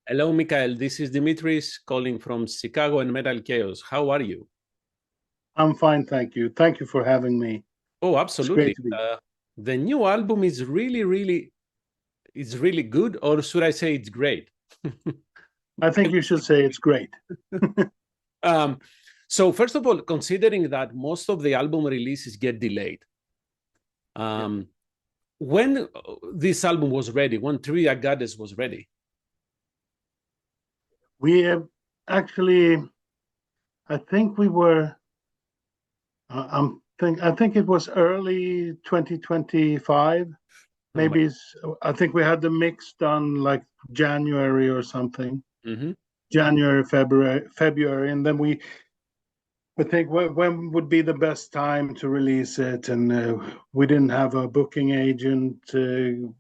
Hello, Mikael. This is Dimitris calling from Chicago and Metalkaoz. How are you? I'm fine, thank you. Thank you for having me. Oh, It's great absolutely. to be. The new album is it's really good, or should I say it's great? I think you should say it's great. um, so first of all, considering that most of the album releases get delayed, um, when this album was ready, when Trivia Goddess was ready? We have actually, I think we were, I think it was early 2025. Oh my. Maybe I think we had the mix done like January or something. Mm-hmm. January, February, and then we think when would be the best time to release it, and we didn't have a booking agent.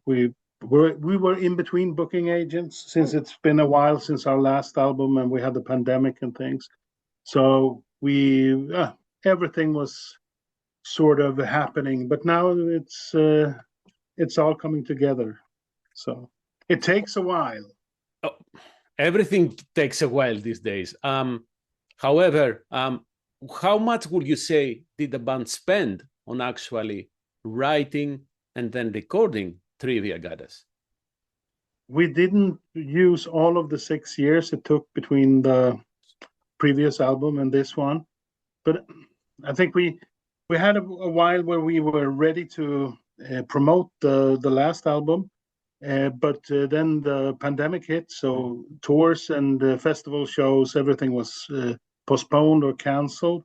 We were in between booking agents since it's been a while since our last album, and we had the pandemic and things. So everything was sort of happening, but now it's all coming together. So it takes a while. Oh, everything takes a while these days. However, how much would you say did the band spend on actually writing and then recording Trivia Goddess? We didn't use all of the 6 years it took between the previous album and this one, but I think we had a while where we were ready to promote the last album, but then the pandemic hit, so tours and festival shows, everything was postponed or canceled.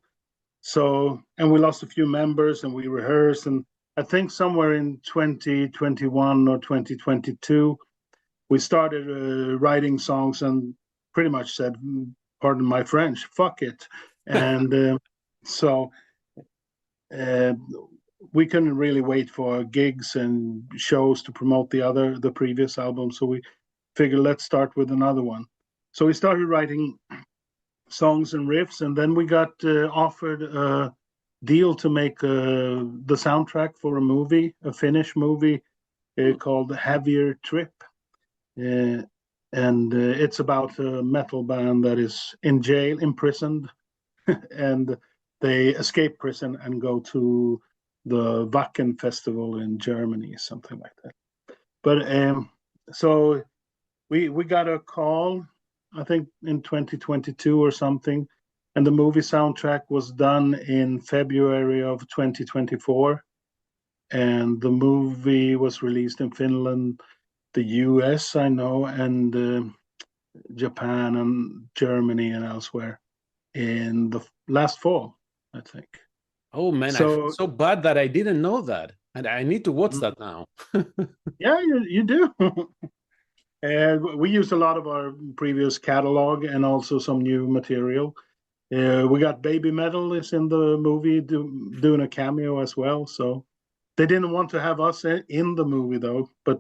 So, and we lost a few members, and we rehearsed, and I think somewhere in 2021 or 2022 we started writing songs and pretty much said, pardon my French, fuck it. And so uh, we couldn't really wait for gigs and shows to promote the previous album. So we figured, let's start with another one. So we started writing songs and riffs, and then we got offered a deal to make the soundtrack for a movie, a Finnish movie called Heavier Trip. Uh, and it's about a metal band that is in jail, imprisoned, and they escape prison and go to the Wacken festival in Germany, something like that. But so we got a call, I think in 2022 or something, and the movie soundtrack was done in February of 2024, and the movie was released in Finland, the US, I know, and Japan and Germany and elsewhere in the last fall, I think. Oh man, I feel So so bad that I didn't know that. And I need to watch that now. yeah, you do. We used a lot of our previous catalog and also some new material. We got Baby Metal is in the movie doing a cameo as well. So they didn't want to have us in the movie though. But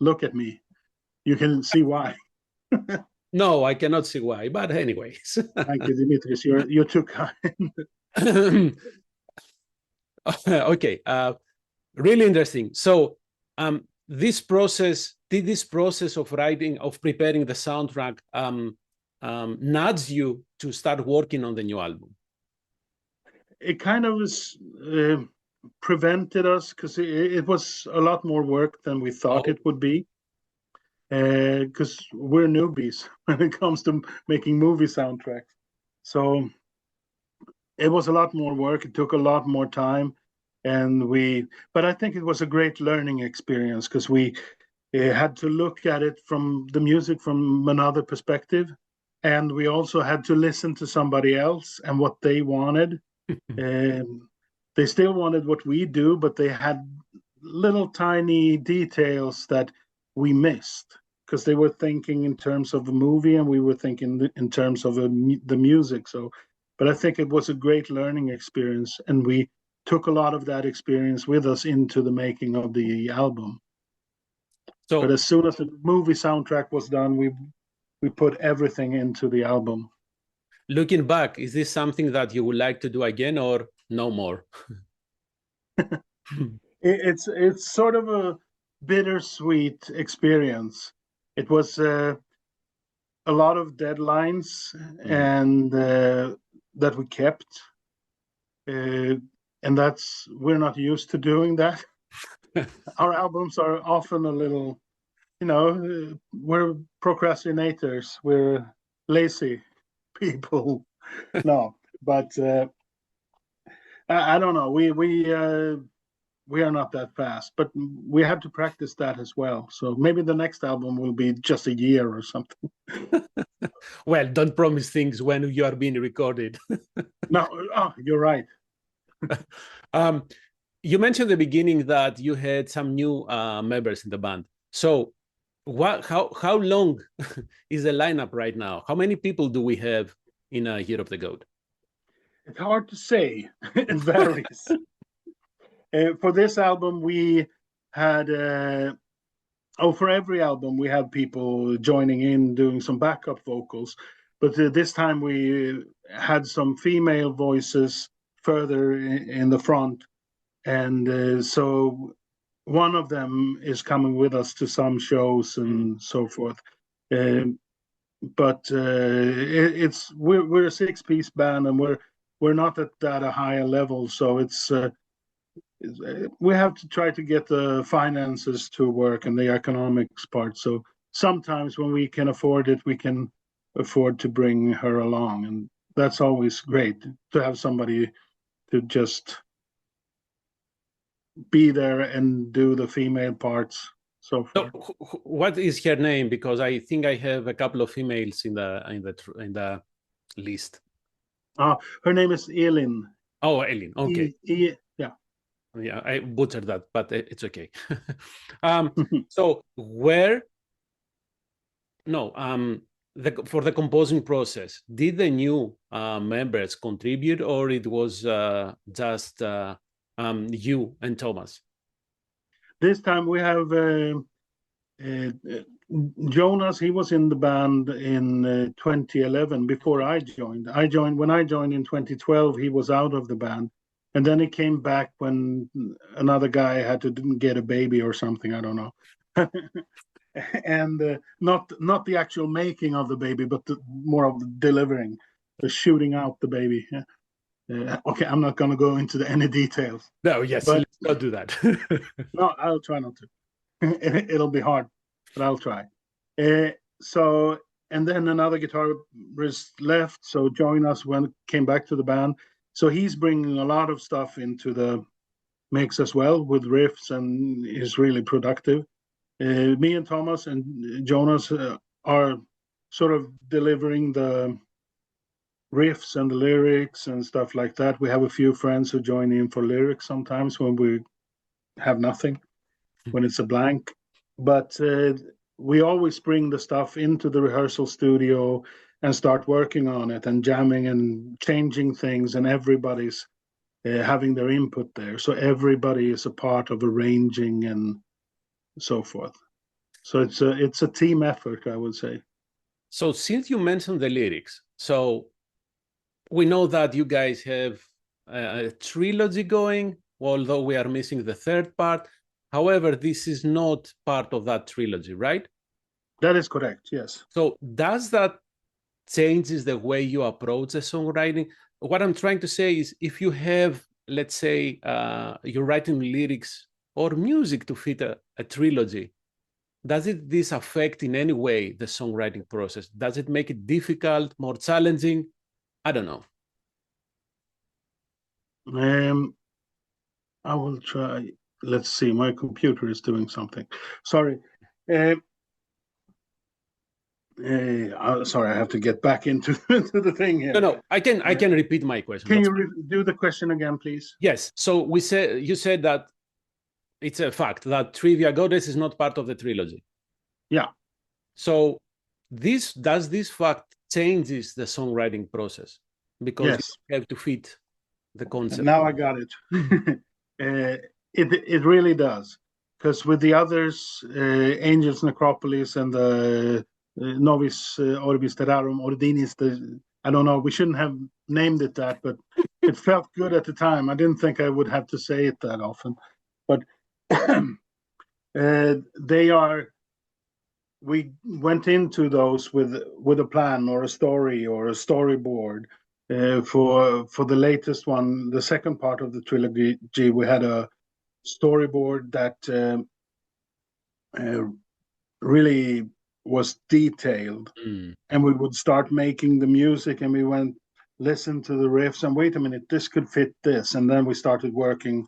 look at me, you can see why. No, I cannot see why, but anyways. Thank you, Dimitris. You're too kind. Okay, really interesting. So this process of writing, of preparing the soundtrack, nudge you to start working on the new album? It kind of was prevented us because it was a lot more work than we thought Oh, it would be. Because we're newbies when it comes to making movie soundtracks. So it was a lot more work. It took a lot more time, but I think it was a great learning experience because we had to look at it from the music from another perspective, and we also had to listen to somebody else and what they wanted. They still wanted what we do, but they had little tiny details that we missed because they were thinking in terms of a movie and we were thinking in terms of the music. So, but I think it was a great learning experience, and we took a lot of that experience with us into the making of the album. But so as soon as the movie soundtrack was done, we put everything into the album. looking back, is this something that you would like to do again or no more? It's sort of a bittersweet experience. It was a lot of deadlines and that we kept, and we're not used to doing that. Our albums are often a little, we're procrastinators, we're lazy people. No, but I don't know. We are not that fast, but we have to practice that as well. So maybe the next album will be just a year or something. Well, don't promise things when you are being recorded. No, you're right. You mentioned at the beginning that you had some new members in the band. So how long is the lineup right now? How many people do we have in a Year of the Goat? It's hard to say. It varies. For this album, we had for every album we had people joining in doing some backup vocals, but this time we had some female voices further in the front, and so one of them is coming with us to some shows and so forth. But we're a 6-piece band, and we're not at that a higher level, so it's we have to try to get the finances to work and the economics part. So sometimes when we can afford it, we can afford to bring her along, and that's always great to have somebody to just be there and do the female parts. So what is her name? Because I think I have a couple of females in the list. Her name is Elin. Oh, Elin. Okay. Yeah. Yeah, I butchered that, but it's okay. So for the composing process, did the new members contribute, or it was just you and Thomas? This time we have Jonas. He was in the band in 2011 before I joined. When I joined in 2012. He was out of the band, and then he came back when another guy had to get a baby or something. I don't know. And not the actual making of the baby, but more of the delivering, the shooting out the baby. Okay, I'm not going to go into any details. No, yes, let's not do that. No, I'll try not to. It'll be hard, but I'll try. So, and then another guitarist left, so Jonas came back to the band. So he's bringing a lot of stuff into the mix as well with riffs, and is really productive. Me and Thomas and Jonas are sort of delivering the riffs and the lyrics and stuff like that. We have a few friends who join in for lyrics sometimes when we have nothing, when it's a blank. But we always bring the stuff into the rehearsal studio and start working on it and jamming and changing things, and everybody's having their input there. So everybody is a part of arranging and so forth. So it's a team effort, I would say. So since you mentioned the lyrics, so we know that you guys have a trilogy going, although we are missing the third part. However, this is not part of that trilogy, right? That is correct, yes. So does that changes the way you approach the songwriting? What I'm trying to say is, if you have, let's say, you're writing lyrics or music to fit a trilogy, does this affect in any way the songwriting process? Does it make it difficult, more challenging? I don't know. I will try. Let's see. My computer is doing something. Sorry. Sorry, I have to get back into the thing here. No, I can repeat my question. Can you do the question again, please? Yes. So you said that it's a fact that Trivia Goddess is not part of the trilogy. Yeah. So does this fact changes the songwriting process, because you have to fit the concept? Now I got it. It really does, because with the others, Angels Necropolis and the Novis Orbis Terrarum Ordinis, I don't know, we shouldn't have named it that, but it felt good at the time. I didn't think I would have to say it that often, but they are we went into those with a plan or a story or a storyboard. For the latest one, the second part of the trilogy, we had a storyboard that really was detailed, and we would start making the music, and we went listen to the riffs, and wait a minute, this could fit this, and then we started working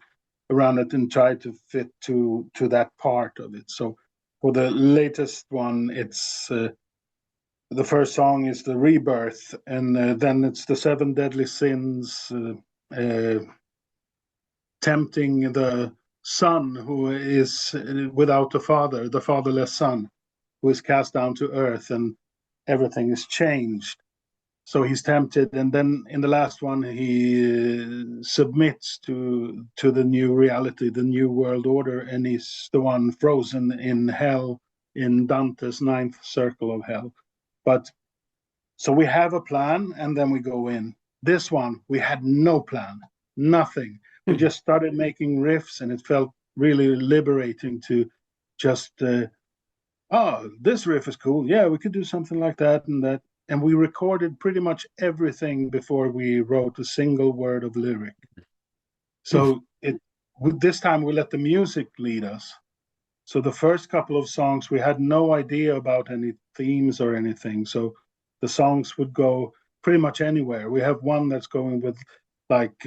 around it and tried to fit to that part of it. So for the latest one, it's the first song is the rebirth, and then it's the seven deadly sins, tempting the son who is without a father, the fatherless son, who is cast down to earth, and everything is changed. So he's tempted, and then in the last one, he submits to the new reality, the new world order, and he's the one frozen in hell, in Dante's ninth circle of hell. But so we have a plan, and then we go in. This one, we had no plan, nothing. We just started making riffs, and it felt really liberating to just, this riff is cool. Yeah, we could do something like that and that. And we recorded pretty much everything before we wrote a single word of lyric. So this time we let the music lead us. So the first couple of songs, we had no idea about any themes or anything. So the songs would go pretty much anywhere. We have one that's going with like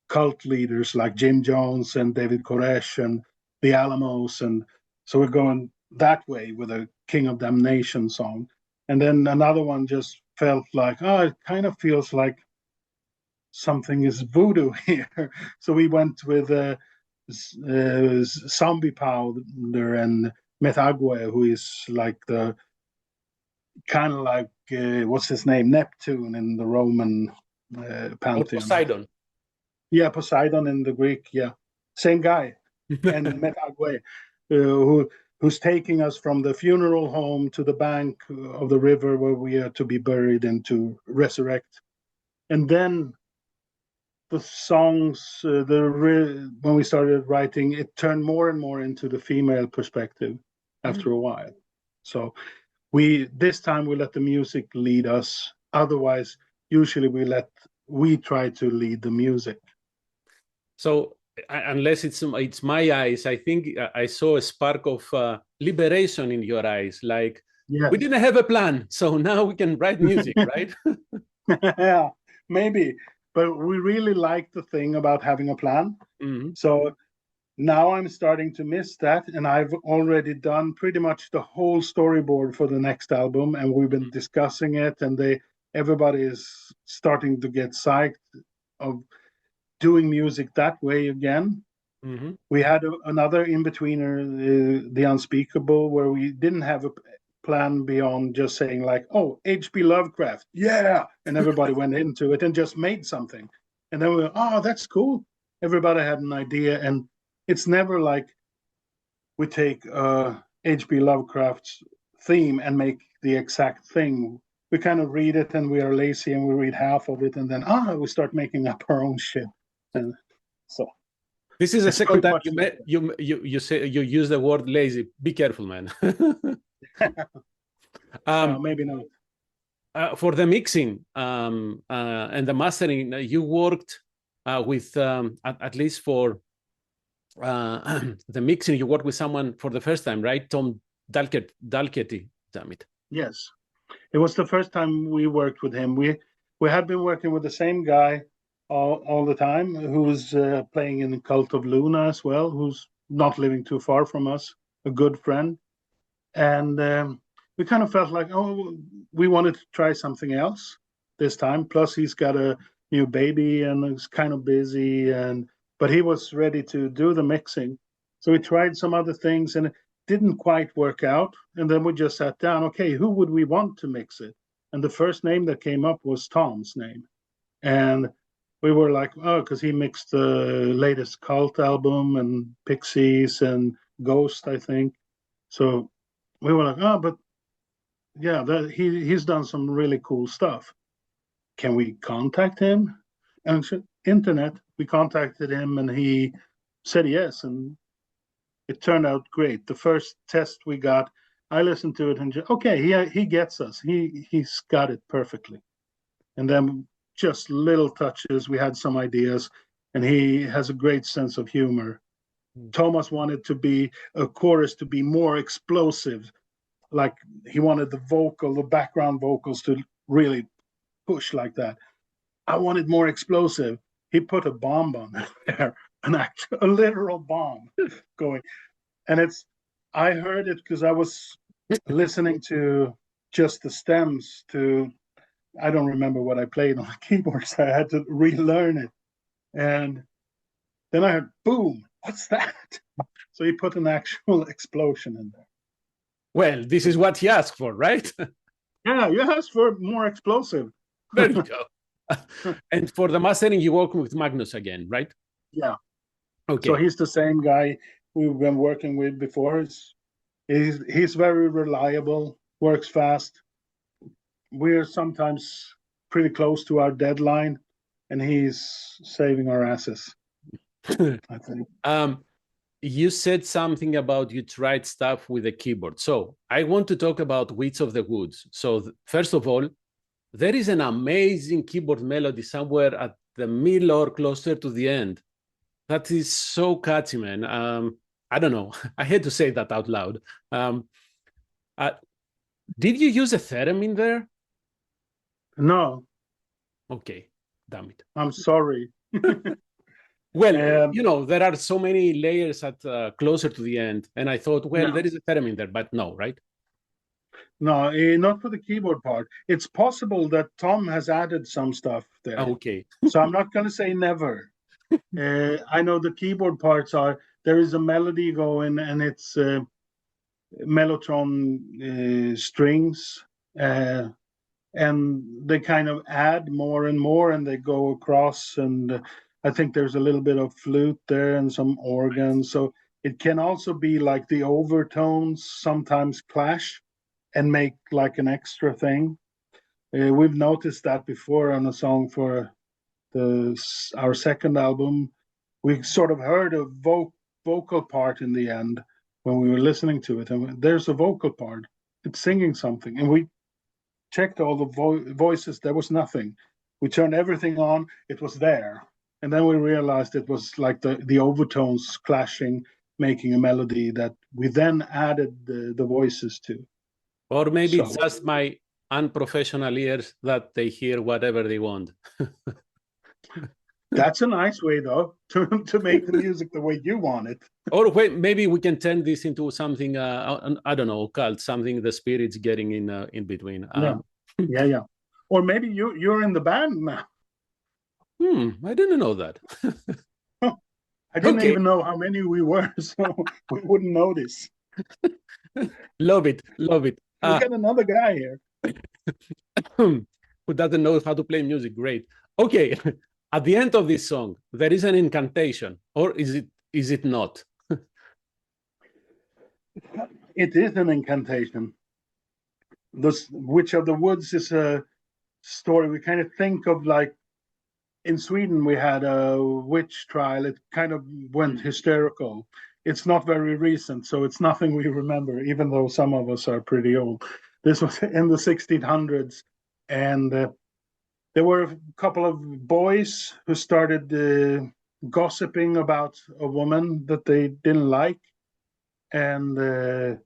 cult leaders like Jim Jones and David Koresh and the Alamos. And so we're going that way with a King of Damnation song. And then another one just felt like, it kind of feels like something is voodoo here. So we went with Zombie Powder and Metague, who is like the kind of like, what's his name? Neptune in the Roman pantheon. Or Poseidon. Yeah, Poseidon in the Greek, yeah. Same guy. And Metague, who's taking us from the funeral home to the bank of the river where we are to be buried and to resurrect. And then the songs, when we started writing, it turned more and more into the female perspective after a while. So this time we let the music lead us. Otherwise, usually we try to lead the music. So unless it's my eyes, I think I saw a spark of liberation in your eyes. Like, yes, we didn't have a plan, so now we can write music, right? Yeah, maybe. But we really like the thing about having a plan. Mm-hmm. So now I'm starting to miss that. And I've already done pretty much the whole storyboard for the next album. And we've been discussing it. And everybody is starting to get psyched of doing music that way again. Mm-hmm. We had another in-betweener, The Unspeakable, where we didn't have a plan beyond just saying like, H.P. Lovecraft, yeah, and everybody went into it and just made something. And then we were, that's cool. Everybody had an idea, and it's never like we take H.P. Lovecraft's theme and make the exact thing. We kind of read it, and we are lazy, and we read half of it, and then we start making up our own shit. And so this is the second time you say you use the word lazy. Be careful, man. Maybe not. For the mixing and the mastering, you worked with at least for the mixing. You worked with someone for the first time, right? Tom Dalkety. Damn it. Yes, it was the first time we worked with him. We had been working with the same guy all the time, who's playing in the Cult of Luna as well, who's not living too far from us, a good friend. And we kind of felt like, we wanted to try something else this time. Plus, he's got a new baby and is kind of busy, but he was ready to do the mixing. So we tried some other things, and it didn't quite work out. And then we just sat down, okay, who would we want to mix it? And the first name that came up was Tom's name. And we were like, because he mixed the latest Cult album and Pixies and Ghost, I think. So we were like, but yeah, he's done some really cool stuff. Can we contact him? And internet, we contacted him, and he said yes, and it turned out great. The first test we got, I listened to it and just, okay, he gets us. He's got it perfectly. And then just little touches. We had some ideas, and he has a great sense of humor. Thomas wanted to be a chorus to be more explosive, like he wanted the background vocals to really push like that. I wanted more explosive. He put a bomb on there, a literal bomb going. And I heard it because I was listening to just the stems to, I don't remember what I played on the keyboard, so I had to relearn it. And then I heard, boom, what's that? So he put an actual explosion in there. Well, this is what he asked for, right? Yeah, you asked for more explosive. There you go. And for the mastering, you work with Magnus again, right? Yeah. Okay. So he's the same guy we've been working with before. He's very reliable, works fast. We're sometimes pretty close to our deadline, and he's saving our asses, I think. You said something about you tried stuff with the keyboard. So I want to talk about Witch of the Woods. So first of all, there is an amazing keyboard melody somewhere at the middle or closer to the end. That is so catchy, man. I don't know. I had to say that out loud. Did you use a theremin there? No. Okay, damn it. I'm sorry. Well, there are so many layers at closer to the end, and I thought, well, there is a theremin there, but no, right? No, not for the keyboard part. It's possible that Tom has added some stuff there. Okay. So I'm not going to say never. I know the keyboard parts there is a melody going, and it's mellotron strings, and they kind of add more and more, and they go across, and I think there's a little bit of flute there and some organ. So it can also be like the overtones sometimes clash and make like an extra thing. We've noticed that before on a song for our second album. We sort of heard a vocal part in the end when we were listening to it, and there's a vocal part. It's singing something, and we checked all the voices. There was nothing. We turned everything on. It was there, and then we realized it was like the overtones clashing, making a melody that we then added the voices to. Or maybe it's just my unprofessional ears that they hear whatever they want. That's a nice way, though, to make the music the way you want it. Or maybe we can turn this into something, I don't know, occult, something the spirit's getting in between. Yeah. Or maybe you're in the band now. I didn't know that. I didn't even know how many we were, so we wouldn't notice. Love it. We got another guy here. Who doesn't know how to play music. Great. Okay. At the end of this song, there is an incantation, or is it not? It is an incantation. The Witch of the Woods is a story we kind of think of like in Sweden we had a witch trial. It kind of went hysterical. It's not very recent, so it's nothing we remember, even though some of us are pretty old. This was in the 1600s, and there were a couple of boys who started gossiping about a woman that they didn't like, and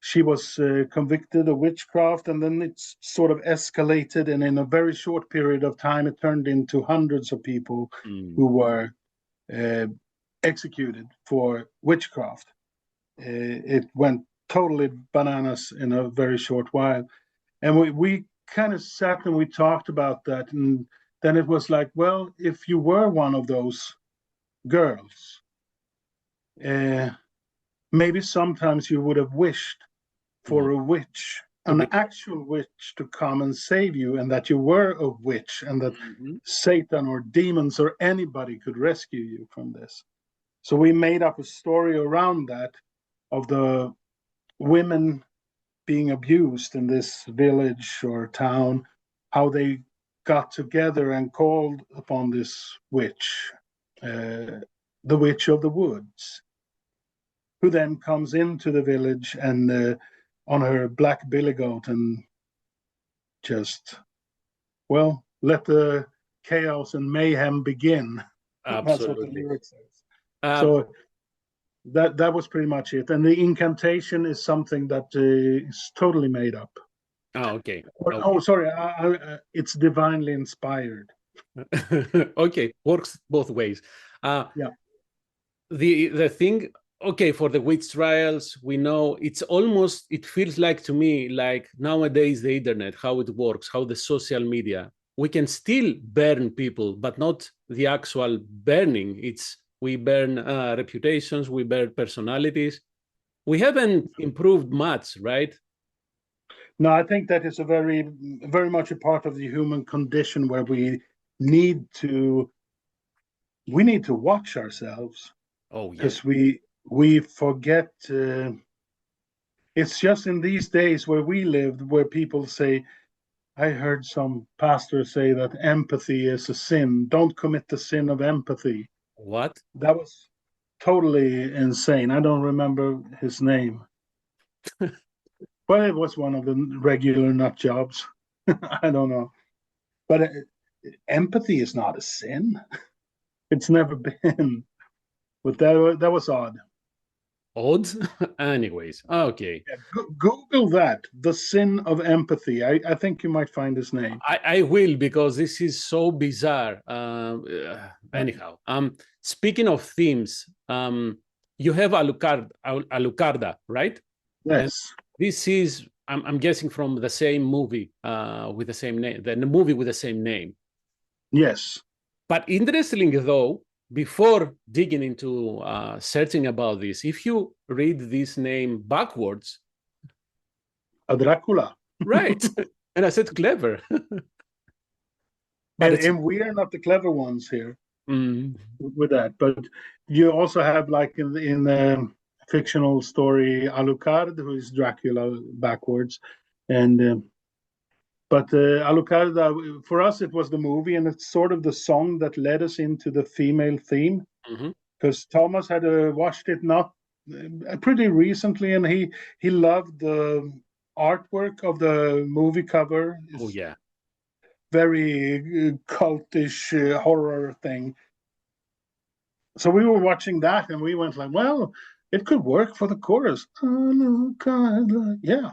she was convicted of witchcraft, and then it's sort of escalated, and in a very short period of time, it turned into hundreds of people who were executed for witchcraft. It went totally bananas in a very short while, and we kind of sat and we talked about that, and then it was like, well, if you were one of those girls, maybe sometimes you would have wished for a witch, an actual witch, to come and save you, and that you were a witch, and that Satan or demons or anybody could rescue you from this. So we made up a story around that, of the women being abused in this village or town, how they got together and called upon this witch, the Witch of the Woods, who then comes into the village and on her black billy goat and just, well, let the chaos and mayhem begin. That's what the Absolutely. lyric says. Um, So that was pretty much it. And the incantation is something that is totally made up. okay. Oh, sorry, it's divinely inspired. Okay, works both ways. Yeah. The thing, okay, for the witch trials, we know it feels like to me like nowadays the internet, how it works, how the social media, we can still burn people, but not the actual burning. We burn reputations, we burn personalities. We haven't improved much, right? No, I think that is a very much a part of the human condition where need to we need to watch ourselves Oh yeah. because we forget. It's just in these days where we lived, where people say, I heard some pastor say that empathy is a sin. Don't commit the sin of empathy. What? That was totally insane. I don't remember his name, but it was one of the regular nut jobs. I don't know. But empathy is not a sin. It's never been. But that was odd. Odd? Anyways, okay. Yeah, Google that, the sin of empathy. I think you might find his name. I will, because this is so bizarre. Anyhow, speaking of themes, you have Alucarda, right? And Yes. this is, I'm guessing, from the same movie with the same name, the movie with the same name. Yes. But interestingly, though, before digging into searching about this, if you read this name backwards, A Dracula. right? And I said clever, but And we are not the clever ones here mm, with that. But you also have, like in the fictional story, Alucard, who is Dracula backwards. And but Alucard, for us, it was the movie, and it's sort of the song that led us into the female theme. mhm. Because Thomas had watched it not pretty recently, and he loved the artwork of the movie cover. Oh It's yeah. very cultish horror thing. So we were watching that, and we went like, well, it could work for the chorus. Yeah,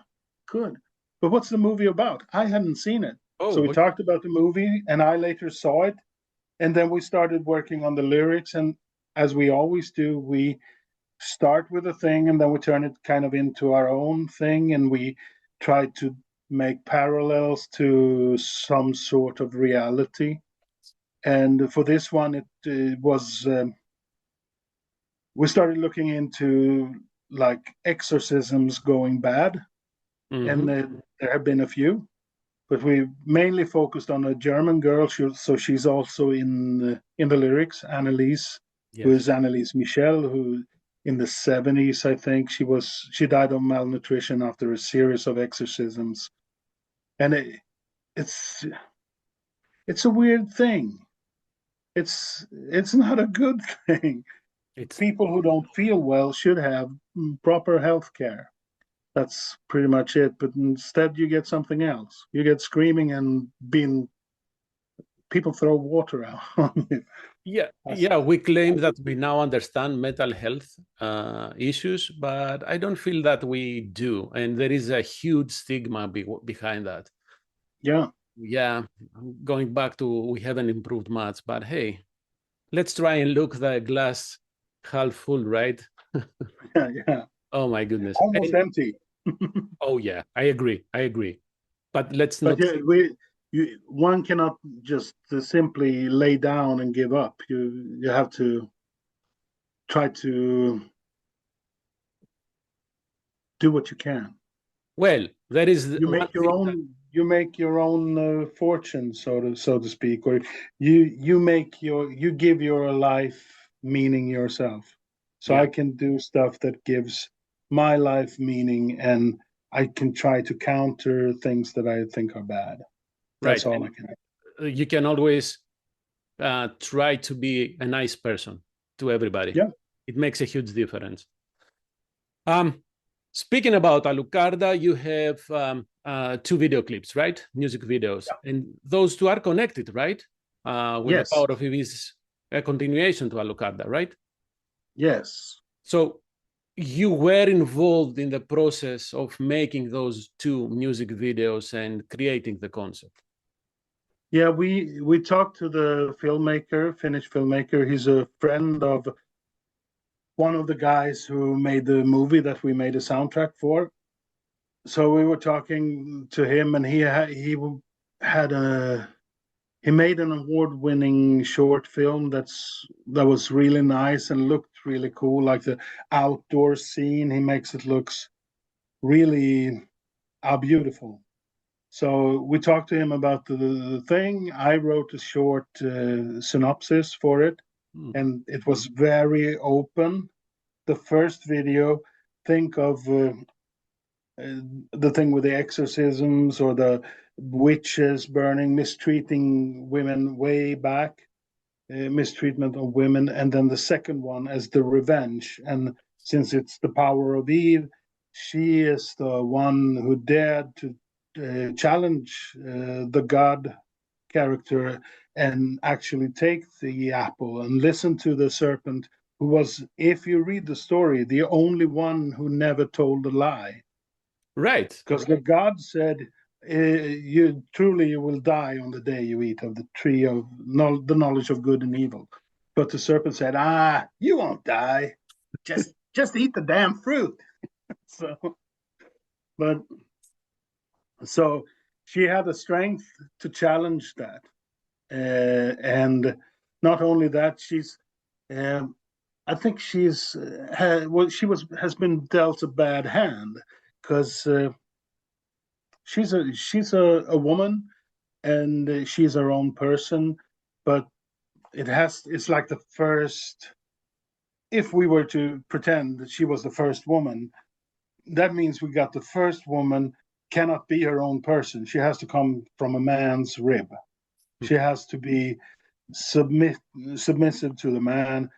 could. But what's the movie about? I hadn't seen it. So Oh, we okay. talked about the movie, and I later saw it. And then we started working on the lyrics. And as we always do, we start with a thing and then we turn it kind of into our own thing. And we try to make parallels to some sort of reality. And for this one, it was we started looking into like exorcisms going bad, and Mhm. there have been a few, but we mainly focused on a German girl. So she's also in the lyrics, Anneliese, who Yes. is Anneliese Michel, who in the 70s, I think she died of malnutrition after a series of exorcisms, and it's it's a weird thing. It's not a good thing. It's People who don't feel well should have proper health care. That's pretty much it. But instead, you get something else. You get screaming and being people throw water out on you. yeah. We claim that we now understand mental health issues, but I don't feel that we do, and there is a huge stigma behind that. Yeah, Yeah, going back to we haven't improved much, but hey, let's try and look the glass half full, right? yeah, yeah. Oh my goodness. Almost empty. Oh yeah, I agree. I agree. But let's But not. yeah, one cannot just simply lay down and give up. You have to try to do what you can. Well, there is You one make your thing. own fortune, so to speak, or you give your life meaning yourself. So Yeah, I can do stuff that gives my life meaning, and I can try to counter things that I think are bad. right. That's all I And can do. you can always try to be a nice person to everybody. Yeah. It makes a huge difference. Um, Speaking about Alucarda, you have two video clips, right? Music videos. Yeah. And those two are connected, right? With Yes. the Power of Eve is a continuation to Alucarda, right? Yes. So you were involved in the process of making those two music videos and creating the concept. Yeah, we talked to the filmmaker, Finnish filmmaker. He's a friend of one of the guys who made the movie that we made a soundtrack for. So we were talking to him, and he made an award-winning short film that was really nice and looked really cool, like the outdoor scene. He makes it looks really beautiful. So we talked to him about the thing. I wrote a short synopsis for it, and it was very open. The first video, think of the thing with the exorcisms or the witches burning, mistreating women way back, mistreatment of women, and then the second one as the revenge. And since it's the power of Eve, she is the one who dared to challenge the God character and actually take the apple and listen to the serpent, who was, if you read the story, the only one who never told a lie. Right. Because the God said, you truly will die on the day you eat of the tree of the knowledge of good and evil. But the serpent said, you won't die. Just eat the damn fruit. So she had the strength to challenge that. And not only that, I think has been dealt a bad hand, because she's a woman, and she's her own person, but it's like the first. If we were to pretend that she was the first woman, that means we got the first woman cannot be her own person. She has to come from a man's rib. She has to be submissive to the man.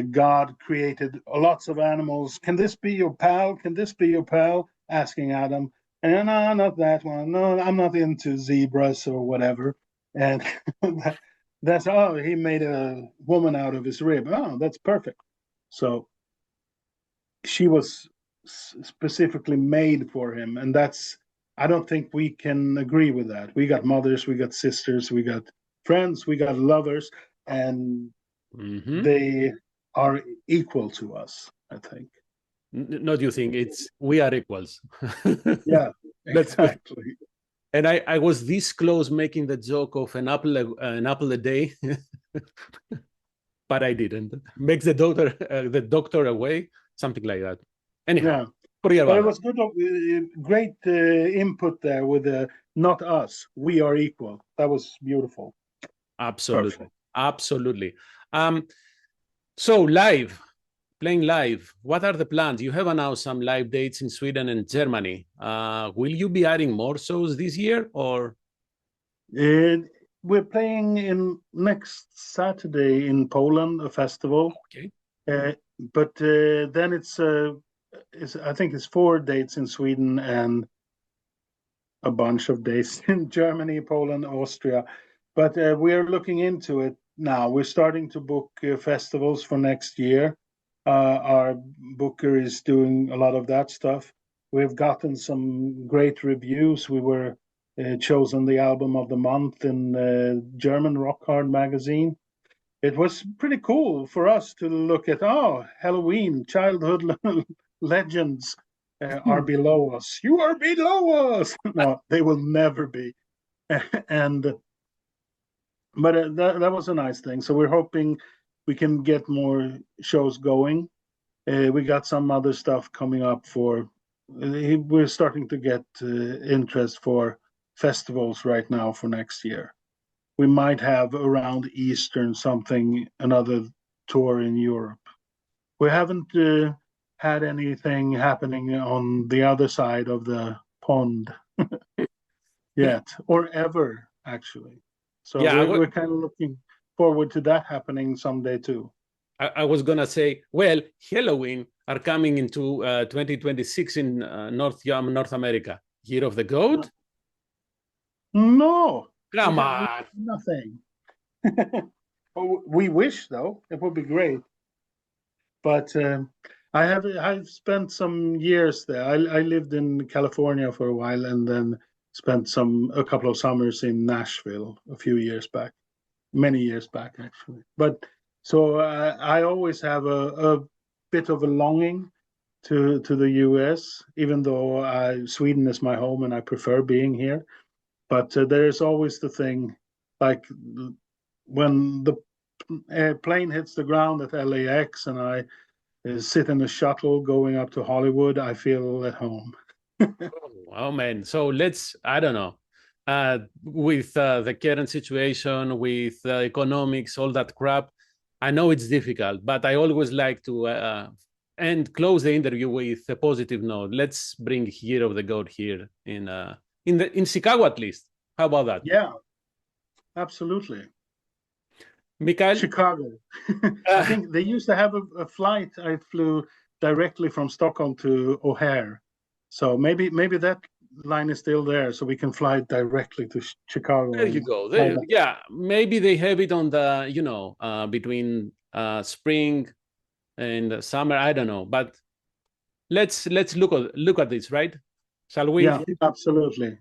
God created lots of animals. Can this be your pal? Can this be your pal? Asking Adam. And no, not that one. No, I'm not into zebras or whatever. And he made a woman out of his rib. Oh, that's perfect. So she was specifically made for him. And I don't think we can agree with that. We got mothers, we got sisters, we got friends, we got lovers, and they are equal to us, I think. Not you think, we are equals. Yeah, that's exactly. Good. And I was this close making the joke of an apple a day, but I didn't. Makes the doctor away, something like that. Anyhow, yeah. But it was good, great input there with not us, we are equal. That was beautiful. Absolutely. Perfect. Absolutely. So playing live, what are the plans? You have announced some live dates in Sweden and Germany. Will you be adding more shows this year, or? We're playing next Saturday in Poland, a festival. Okay. But then I think it's 4 dates in Sweden and a bunch of days in Germany, Poland, Austria. But we're looking into it now. We're starting to book festivals for next year. Our booker is doing a lot of that stuff. We've gotten some great reviews. We were chosen the album of the month in German Rock Hard magazine. It was pretty cool for us to look at, Halloween, childhood legends are below us. You are below us. No, they will never be. But that was a nice thing. So we're hoping we can get more shows going. We got some other stuff coming up we're starting to get interest for festivals right now for next year. We might have around Easter another tour in Europe. We haven't had anything happening on the other side of the pond yet, or ever, actually. So yeah, we're kind of looking forward to that happening someday too. I was going to say, well, Halloween, are coming into 2026 in North America? Year of the Goat? No, Come we on. nothing. We wish though, it would be great. But I've spent some years there. I lived in California for a while and then spent a couple of summers in Nashville a few years back, many years back actually. But so I always have a bit of a longing to the US, even though Sweden is my home and I prefer being here. But there's always the thing, like when the plane hits the ground at LAX and I sit in a shuttle going up to Hollywood, I feel at home. Oh man. So I don't know, with the current situation, with economics, all that crap, I know it's difficult, but I always like to close the interview with a positive note. Let's bring Year of the Goat here in Chicago at least. How about that? Yeah, absolutely. Mikael? Chicago. I think they used to have a flight. I flew directly from Stockholm to O'Hare. So maybe that line is still there, so we can fly directly to Chicago. There you go. Yeah, maybe they have it on the, between spring and summer. I don't know, but let's look at this, right? Shall we? Yeah, absolutely.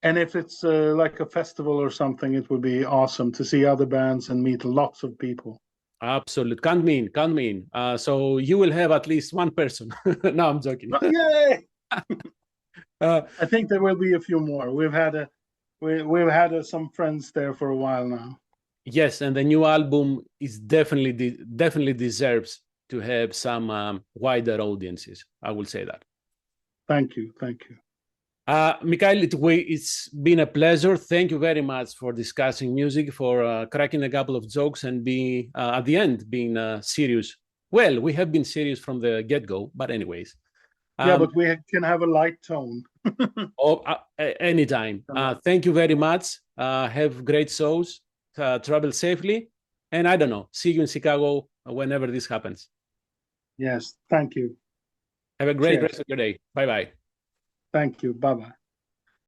And if it's like a festival or something, it would be awesome to see other bands and meet lots of people. Absolutely. Count me in. So you will have at least one person. No, I'm joking. Yay! I think there will be a few more. We've had some friends there for a while now. Yes, and the new album is definitely deserves to have some wider audiences. I will say that. Thank you. Mikael, it's been a pleasure. Thank you very much for discussing music, for cracking a couple of jokes, and being at the end being serious. Well, we have been serious from the get-go, but anyways. Yeah, but we can have a light tone. Anytime. Thank you very much. Have great shows. Travel safely. And I don't know, see you in Chicago whenever this happens. Yes, thank you. Have a great rest of your day. Bye-bye. Thank you. Bye-bye.